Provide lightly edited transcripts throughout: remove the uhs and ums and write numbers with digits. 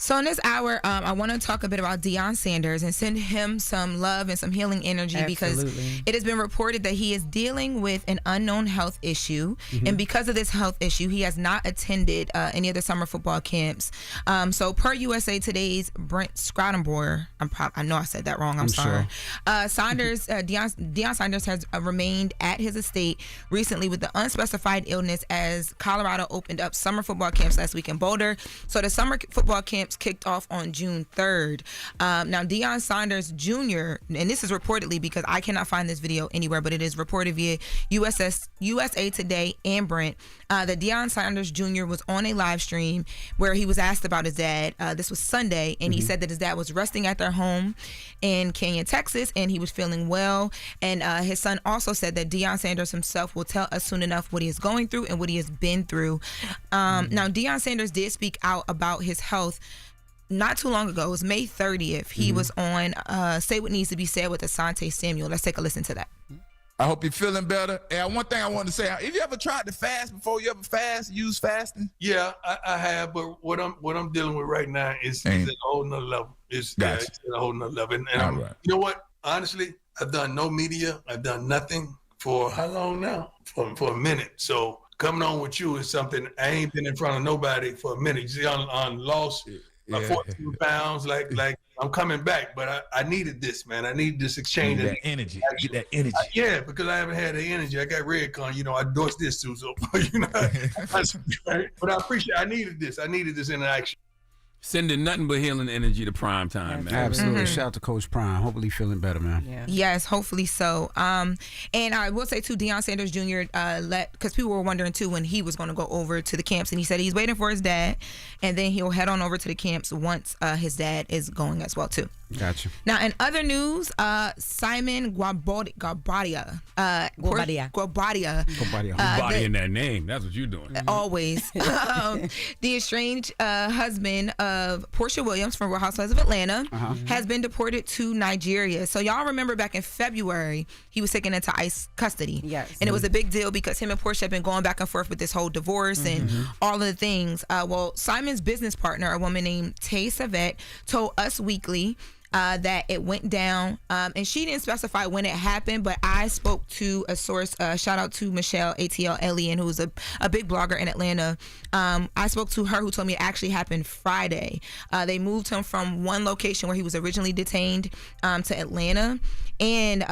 So in this hour, I want to talk a bit about Deion Sanders and send him some love and some healing energy because it has been reported that he is dealing with an unknown health issue. And because of this health issue, he has not attended any of the summer football camps. So per USA Today's Brent Scroudenboer, I know I said that wrong, I'm sorry. Sure. Deion Sanders has remained at his estate recently with the unspecified illness as Colorado opened up summer football camps last week in Boulder. So the summer football camps kicked off on June 3rd. Now, Deion Sanders Jr., and this is reportedly because I cannot find this video anywhere, but it is reported via USA Today and Brent, that Deion Sanders Jr. was on a live stream where he was asked about his dad. This was Sunday, and he said that his dad was resting at their home in Canyon, Texas, and he was feeling well. And his son also said that Deion Sanders himself will tell us soon enough what he is going through and what he has been through. Now, Deion Sanders did speak out about his health not too long ago. It was May 30th. He was on Say What Needs to Be Said with Asante Samuel. Let's take a listen to that. I hope you're feeling better. And one thing I wanted to say, have you ever tried to fast before? You ever use fasting? Yeah, I have, but what I'm dealing with right now is at a whole nother level. It's at a whole nother level. And right. You know what? Honestly, I've done no media. I've done nothing for how long now? For a minute. So coming on with you is something I ain't been in front of nobody for a minute. You see, on lost 14 pounds, like I'm coming back, but I needed this, man. I need this exchange. Get that energy. Get that energy. Yeah, because I haven't had the energy. I got Redcon, I endorsed this too, so but I appreciate. I needed this in action. Sending nothing but healing energy to prime time, man. Absolutely. Shout out to Coach Prime. Hopefully feeling better, man. Yeah. Yes, hopefully so. And I will say too, Deion Sanders Jr. Because people were wondering too when he was going to go over to the camps, and he said he's waiting for his dad, and then he'll head on over to the camps once his dad is going as well too. Gotcha. Now, in other news, Simon Guobadia in that name. That's what you're doing. Always. The estranged husband of Porsha Williams from Real Housewives of Atlanta has been deported to Nigeria. So y'all remember back in February, he was taken into ICE custody. Yes. And it was a big deal because him and Porsha have been going back and forth with this whole divorce and all of the things. Well, Simon's business partner, a woman named Tay Savette, told Us Weekly that it went down, and she didn't specify when it happened, but I spoke to a source, shout out to Michelle ATL Elian, who's a big blogger in Atlanta. I spoke to her, who told me it actually happened Friday. They moved him from one location where he was originally detained to Atlanta, and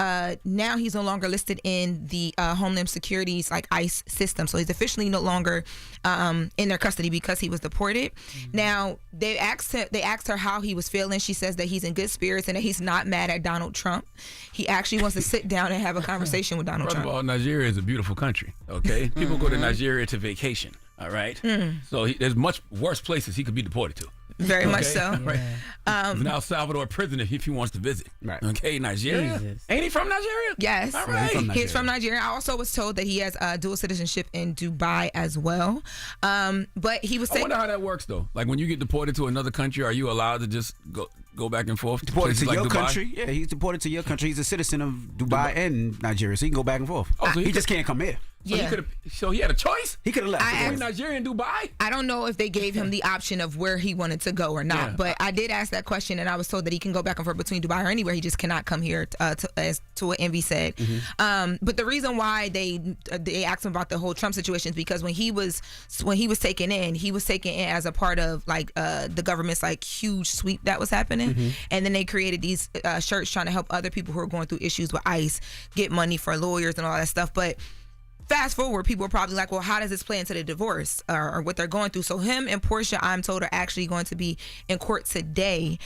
now he's no longer listed in the Homeland Security's ICE system, so he's officially no longer in their custody because he was deported. Now they asked her how he was feeling. She says that he's in good spirits and that he's not mad at Donald Trump. He actually wants to sit down and have a conversation with Donald Trump. First of all, Nigeria is a beautiful country, okay? People go to Nigeria to vacation, all right? So there's much worse places he could be deported to. Very much so. Right. He's an El Salvador prison if he wants to visit. Right. Okay, Nigeria. Jesus. Ain't he from Nigeria? Yes. All right. He's from Nigeria. I also was told that he has dual citizenship in Dubai as well. But he was I wonder how that works, though. Like, when you get deported to another country, are you allowed to just go back and forth? Deported to your Dubai? country? Yeah, he's deported to your country. He's a citizen of Dubai and Nigeria, so he can go back and forth. Oh, so he just can't come here. So he had a choice? He could have left. Between Nigeria and Dubai? I don't know if they gave him the option of where he wanted to go or not, but I did ask that question, and I was told that he can go back and forth between Dubai or anywhere. He just cannot come here, as to what Envy said. But the reason why they asked him about the whole Trump situation is because when he was taken in, as a part of the government's huge sweep that was happening, and then they created these shirts trying to help other people who are going through issues with ICE get money for lawyers and all that stuff. But fast forward, people are probably like, well, how does this play into the divorce or what they're going through? So him and Porsha, I'm told, are actually going to be in court today,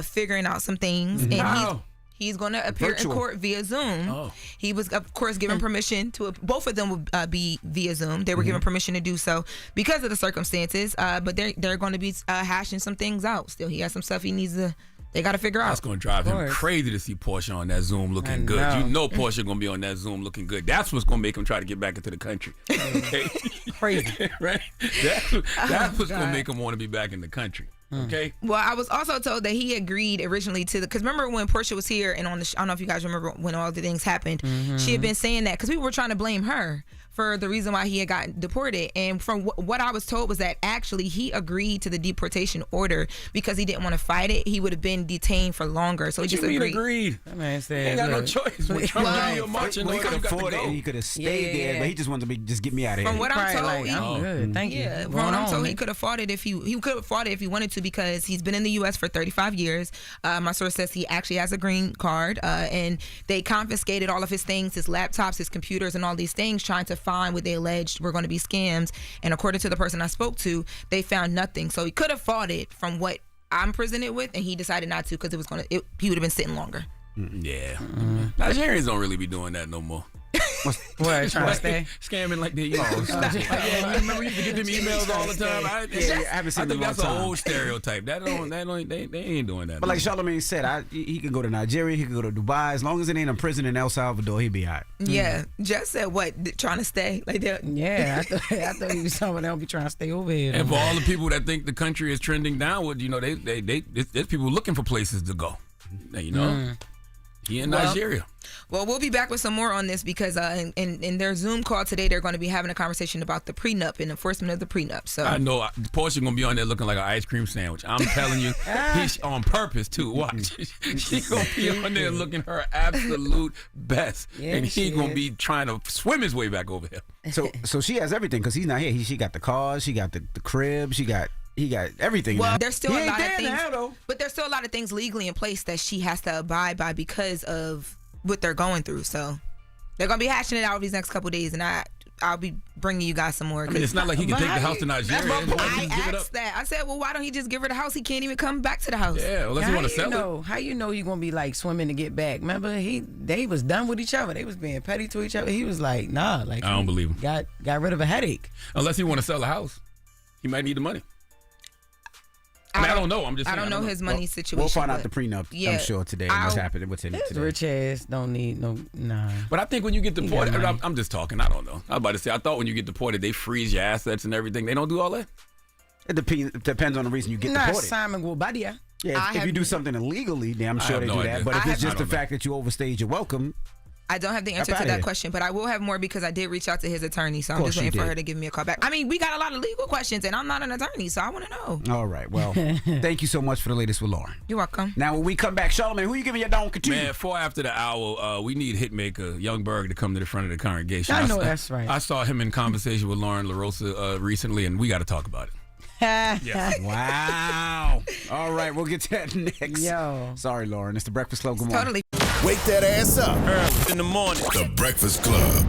figuring out some things. And he's going to appear in court via Zoom. He was, of course, given permission to, both of them would be via Zoom. They were given permission to do so because of the circumstances, but they're going to be hashing some things out still. He has some stuff he needs to, they got to figure out. That's going to drive him crazy to see Porsha on that Zoom looking good. You know Porsha going to be on that Zoom looking good. That's what's going to make him try to get back into the country. Okay? Crazy. Right? That's what's going to make him want to be back in the country. Okay. Well, I was also told that he agreed originally to because remember when Porsha was here and on the I don't know if you guys remember when all the things happened. She had been saying that because people were trying to blame her for the reason why he had gotten deported. And from what I was told was that actually he agreed to the deportation order because he didn't want to fight it. He would have been detained for longer. So he just agreed. That man said, ain't got no choice. When Trump marching, he could afford it and he could have stayed there, but he just wanted to just get me out of here. From what I'm told, I'm good. Thank you. From what I'm told, he could have fought it if he could have fought it if he wanted to, because he's been in the U.S. for 35 years. My source says he actually has a green card, and they confiscated all of his things, his laptops, his computers, and all these things, trying to find what they alleged were going to be scams. And according to the person I spoke to, they found nothing. So he could have fought it from what I'm presented with, and he decided not to because he would have been sitting longer. Yeah. Nigerians don't really be doing that no more. What, trying to stay? Scamming like they used to. Remember you get them emails all the time? I haven't seen them in a long that's time. an old stereotype. They ain't doing that. But like Charlamagne said, he can go to Nigeria, he can go to Dubai. As long as it ain't a prison in El Salvador, he'd be all right. Yeah. Jess said what? Trying to stay? Like that? Yeah, I thought he was someone that don't be trying to stay over here. And for all the people that think the country is trending downward, there's people looking for places to go. He in Nigeria. Well, we'll be back with some more on this because in their Zoom call today, they're going to be having a conversation about the prenup and enforcement of the prenup. So I know Porsha gonna be on there looking like an ice cream sandwich. I'm telling you, he's on purpose too. Watch, she gonna be on there looking her absolute best, and he gonna be trying to swim his way back over here. So she has everything because he's not here. She got the cars, she got the crib, he got everything. Well, now. there's still a lot of things, now, but there's still a lot of things legally in place that she has to abide by because of what they're going through. So they're gonna be hashing it out over these next couple of days, and I'll be bringing you guys some more. I mean, it's not like he can take the house to Nigeria. I asked that. I said, well, why don't he just give her the house? He can't even come back to the house. Yeah, unless he want to sell it. How you know you gonna be like swimming to get back? Remember, they was done with each other. They was being petty to each other. He was like, nah, like I don't believe him. Got rid of a headache. Unless he want to sell a house, he might need the money. I don't know. I'm just saying. I don't know his money situation. We'll find out the prenup, I'm sure, today. What's happening with him today. Rich ass don't need nah. But I think when you get deported, I'm just talking. I don't know. I was about to say, I thought when you get deported, they freeze your assets and everything. They don't do all that? It depends on the reason you get deported. Simon Guobadia. Yeah, if you do something illegally, then I'm sure they do that. But if it's just the fact that you overstayed your welcome, I don't have the answer to that question, but I will have more because I did reach out to his attorney, so I'm just waiting for her to give me a call back. I mean, we got a lot of legal questions, and I'm not an attorney, so I want to know. All right, well, thank you so much for the latest with Loren. You're welcome. Now, when we come back, Charlamagne, who you giving your donkey to? Man, 4 after the hour, we need Hitmaker Young Berg to come to the front of the congregation. I know that's right. I saw him in conversation with Loren LoRosa recently, and we got to talk about it. Yes. Wow. All right, we'll get to that next. Yo. Sorry, Loren. It's the Breakfast Club. Good morning. Totally. Wake that ass up. In the morning. The Breakfast Club.